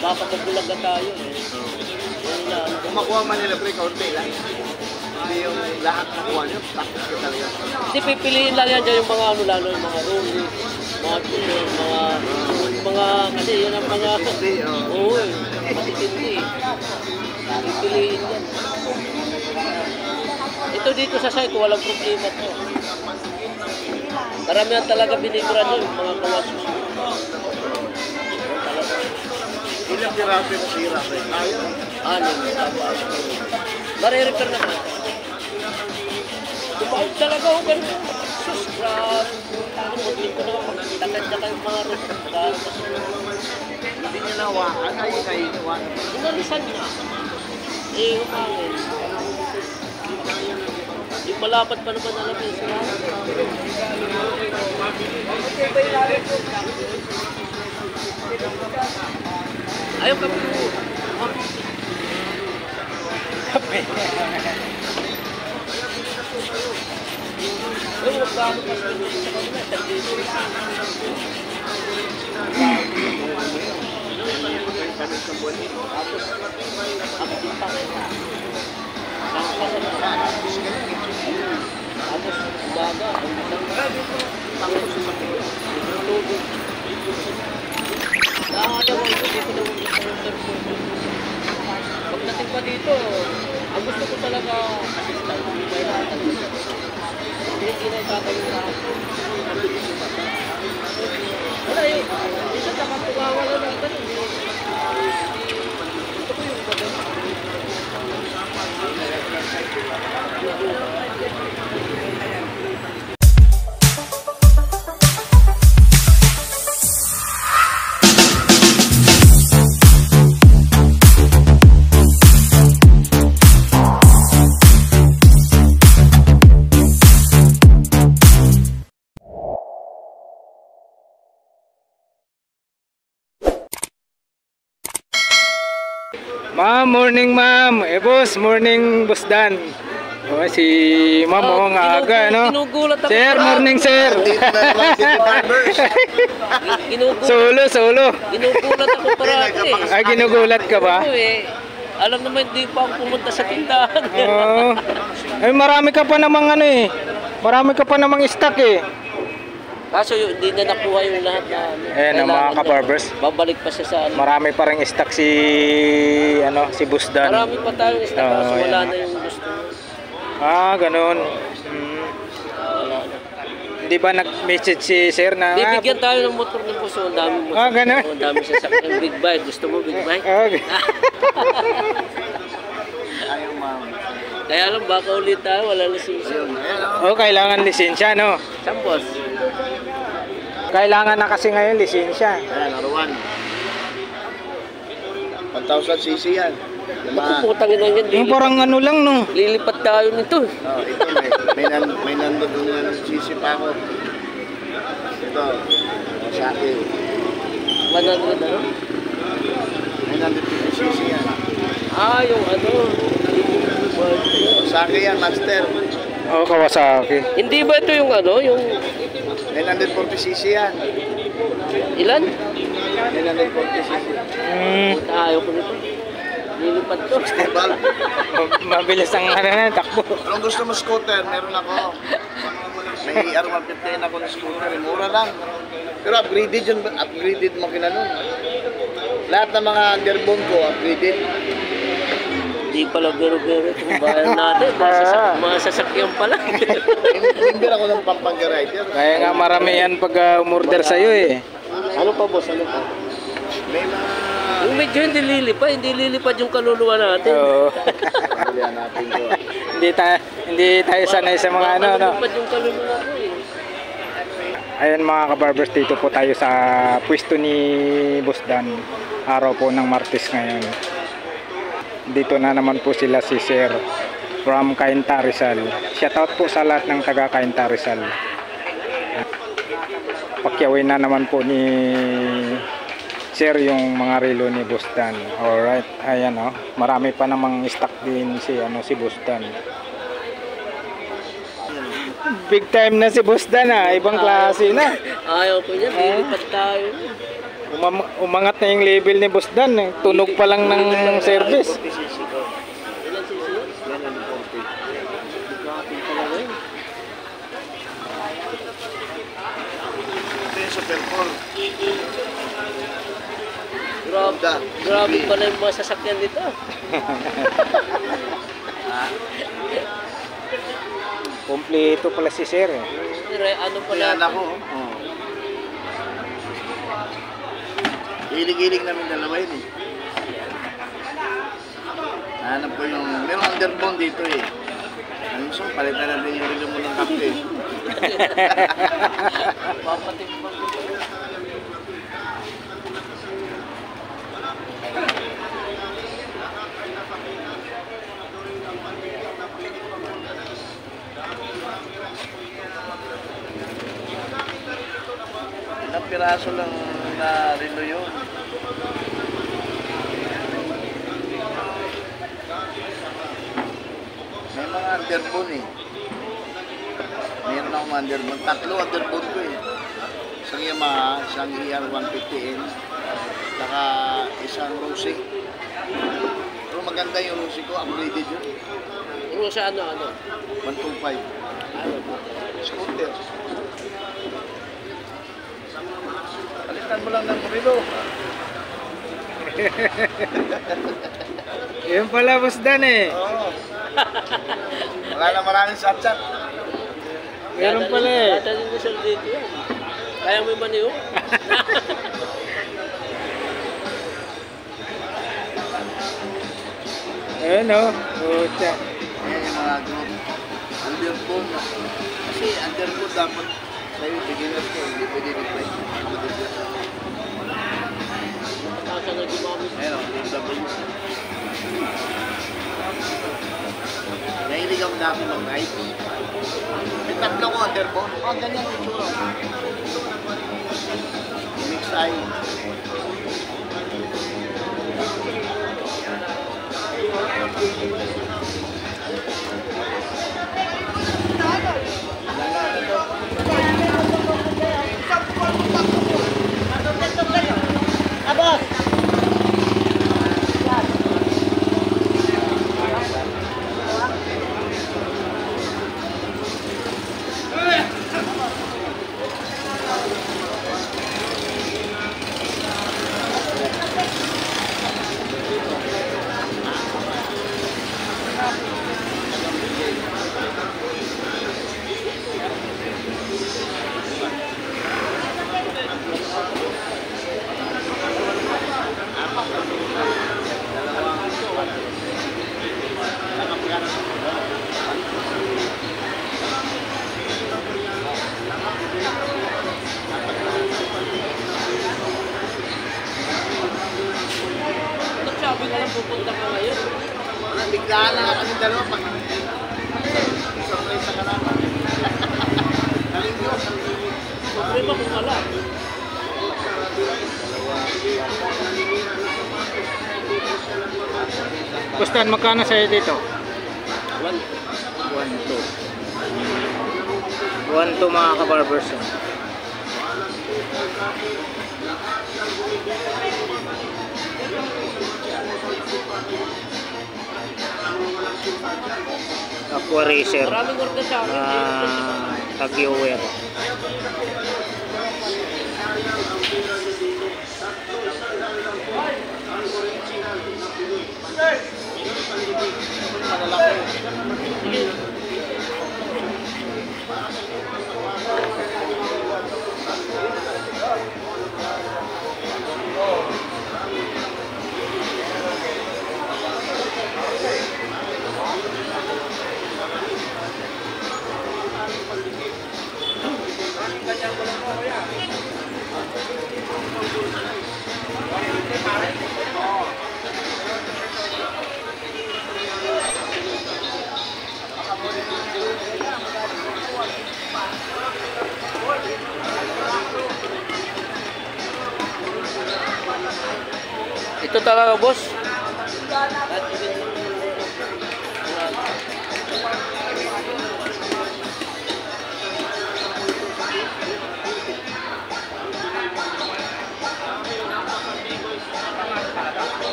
baka magbulaga tayo eh. Kung makuha man nila pre, kaunti lang. Hindi yung lahat nakuha nyo, tapos ko talaga. Hindi, pipiliin lang yan dyan yung mga ano lalo, yung mga rolling, mga tuloy, mga, kasi yun ang mga, oo eh, matitindi eh. Pipiliin yan. Ito dito sa site, walang problema to. Karamihan talaga binibura nyo, yung mga kawas. Ilang piraso yung sira pre? Ano, nare-repair naman. Tumaod talaga ako ganun. Sus, grabe. Magling ko naman magtatanda yung mga ros. Hindi niya nawakan, ay naiiwan. Inalisan niya. Eh, umangin. Yung malapad pa naman alam yun sila. Ayaw ka po. Kape. Ay, magkano pa sa kanila. Tapos, umaga. Pagdating pa dito, ang gusto ko talaga assistant. Hindi na itatayo na ako. Wala yun. Isa sa kapagawala ng ganun. Ito ko yung ganun. Ma'am, morning ma'am. Boss, morning boss Dan. Oh, si ma'am ang aga, no? Sir, morning sir. Solo. Ginugulat ako parati eh. Ay, ginugulat ka ba? Alam naman, hindi pa ako pumunta sa tindahan. Oo. Ay, marami ka pa namang ano eh. Marami ka pa namang stock eh. Kaso hindi na nakuha yung lahat na ano. Ayan ang mga ka-barbers. Babalik pa siya sa ano. Marami pa rin stock si Boss Dan. Marami pa tayong stock kaso wala na yung gusto. Ah, ganun. Wala na. Hindi ba nag-message si sir na? Bibigyan tayo ng motor ng puso. Ang dami motor. Ah, ganun. Ang dami siya sa big bike. Gusto mo big bike? Okay. Ayaw ma'am. Kaya lang baka ulit tayo. Wala lisensya. Oh, kailangan lisensya, no? Saan boss? Kailangan na kasi ngayon lisensya. Ayan, Arwan. 1,000 cc yan. Putangin na yan. Yung parang ano lang, no? Lilipat tayo nito. Oh, ito may nandun na cc pa ako. Ito, sa akin. 100 ano? May nandun cc yan. Ah, yung ano. Sa akin yan, master. Oh, Kawasaki. Hindi ba ito yung ano? Yung 940cc yan. ilan? 940cc. Ayaw ko nito. Lilipat to. Stable. Mabilis ang ano na, takbo. Kung gusto mo scooter, meron ako. May R150 ako ng scooter. Mura lang. Pero upgraded yun. Upgraded makina nun. Lahat ng mga underbone ko, upgraded. Hindi pala biro-biro itong bayan natin. Mga sasakyan pala. Hindi ako ng Pampanga rider. Kaya nga maramihan pag umorder sa'yo eh. Ano pa boss? Ano pa? May mga... Yung medyo hindi lilipad yung kaluluwa natin. Oo. Pagkulihan natin ko. hindi tayo sanay sa mga ano, no? Lilipad yung kaluluwa ko eh. Ayan mga kabarbers, dito po tayo sa pwesto ni Boss Dan. Araw po ng Martes ngayon. Dito na naman po sila si Sir from Cainta Rizal. Shoutout po sa lahat ng taga Cainta Rizal. Pakyawin na naman po ni Sir yung mga relo ni Boss Dan. Alright, ayan o. Marami pa namang stock din si Boss Dan. Big time na si Boss Dan ha. Ibang klase na. Ayaw ko niya, lilipad tayo. Umangat na yung level ni Boss Dan. Tunog pa lang ng service. 40 cc ko. Ilan cc yun? Yan ang 40. Bakit talaga yun? Ito yung Super 4. Grabe, Honda, grabe CB. pala yung mga sasakyan dito. Kompleto pala si Sir. Ano pala? Yan ako. Oh. Hilig-hilig namin dalawa yun eh. Hanap ko yung, merong underbone dito eh. Ano so, palitan natin yung relo mo ng kape. Papatimbang ko. Ilang piraso lang na relo yun. May mga underbone eh. Meron akong underbone. 3 underbone ko eh. Isang Yamaha, isang ER150N, saka isang Rosing. Pero maganda yung Rosing ko, upgraded yun. Puro sa ano? 125. Scooter. Palitan mo lang ng relo. Yun pala Boss Dan eh. Oo. Wala na maraming satchat. Meron pala eh. Dadalhin ko sa dito yan. Kaya mo yung maniho? Ayun o. Pucha. Ayan yung mga group. Underbone. Kasi underbone dapat sa'yo beginners ko. Hindi pwede replace. Nasa na gumamit. Ayan o, BMW. Nahilig ako dati mag-ride. May 3 ko underbone. Ganyan yung tsura. Mix eye. Nagsabi ka lang pupunta ka ngayon. Biglaan na nga kami dalawa pag surprise ka naman. Nalingyo. Problema kung wala. Boss Dan, magkano sa'yo dito? 1. 1-2 mga kabarbers. Aqua Racer. Maraming order sa akin. Tag-viewer. Ito talaga, boss.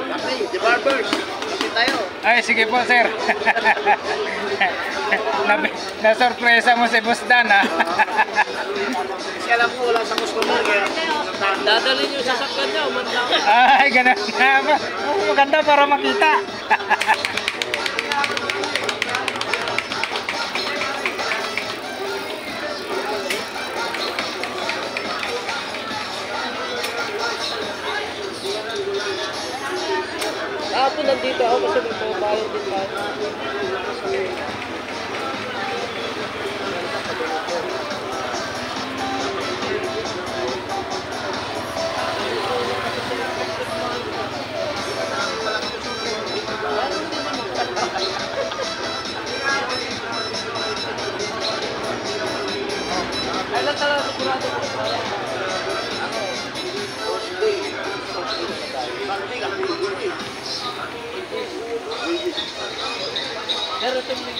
Kape, the barbers. Kape tayo. Ay, sige po, sir. Na-sorpresa mo si Boss Dan, ha? Kasi alam ko wala sa customer kaya Dadalhin yung sasakyan niya, umanda ka. Ay, ganun na. Maganda para makita. Ako nandito ako kasi may pamabayad din tayo. Ay lang talaga sigurado ko. Pero tumingin.